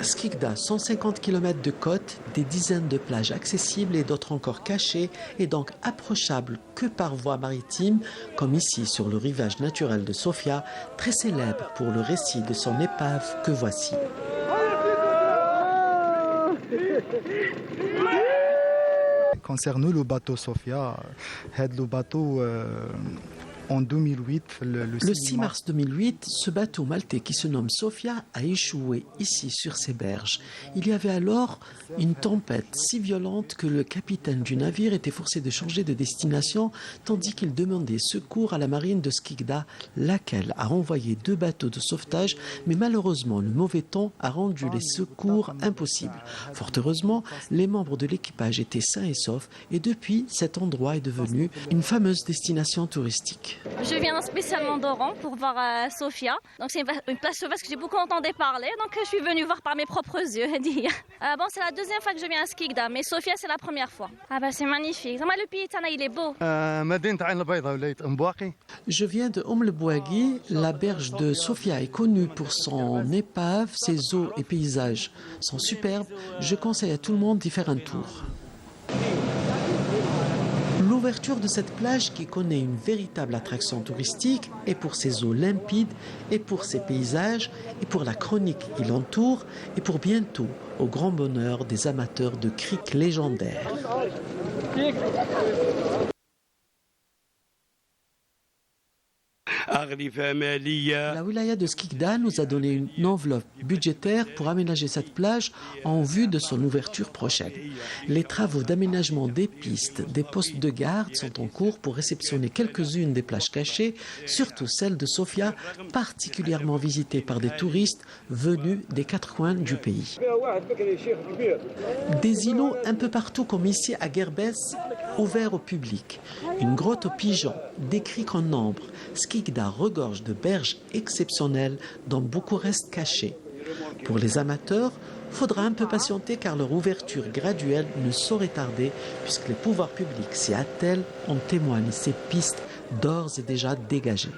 Skikda, 150 km de côte, des dizaines de plages accessibles et d'autres encore cachées et donc approchables que par voie maritime, comme ici sur le rivage naturel de Sofia, très célèbre pour le récit de son épave que voici. Concernant le bateau Sofia, le bateau en 2008, le 6 mars 2008, ce bateau maltais qui se nomme Sofia a échoué ici sur ces berges. Il y avait alors une tempête si violente que le capitaine du navire était forcé de changer de destination tandis qu'il demandait secours à la marine de Skikda, laquelle a renvoyé 2 bateaux de sauvetage, mais malheureusement le mauvais temps a rendu les secours impossibles. Fort heureusement, les membres de l'équipage étaient sains et saufs et depuis, cet endroit est devenu une fameuse destination touristique. Je viens spécialement d'Oran pour voir Sofia. Donc c'est une place sauvage que j'ai beaucoup entendu parler. Donc je suis venue voir par mes propres yeux. Bon, c'est la deuxième fois que je viens à Skikda, mais Sofia c'est la première fois. Ah bah c'est magnifique. Le pays Tana il est beau. Je viens de Bouaghi. La berge de Sofia est connue pour son épave, ses eaux et paysages sont superbes. Je conseille à tout le monde d'y faire un tour. L'ouverture de cette plage qui connaît une véritable attraction touristique est pour ses eaux limpides et pour ses paysages et pour la chronique qui l'entoure et pour bientôt au grand bonheur des amateurs de criques légendaires. La wilaya de Skikda nous a donné une enveloppe budgétaire pour aménager cette plage en vue de son ouverture prochaine. Les travaux d'aménagement des pistes, des postes de garde sont en cours pour réceptionner quelques-unes des plages cachées, surtout celle de Sofia, particulièrement visitée par des touristes venus des 4 coins du pays. Des îlots un peu partout comme ici à Guerbès, ouverts au public. Une grotte aux pigeons, des criques en nombre. Skikda regorge de berges exceptionnelles dont beaucoup restent cachées. Pour les amateurs, il faudra un peu patienter car leur ouverture graduelle ne saurait tarder puisque les pouvoirs publics s'y attellent, en témoignent ces pistes d'ores et déjà dégagées.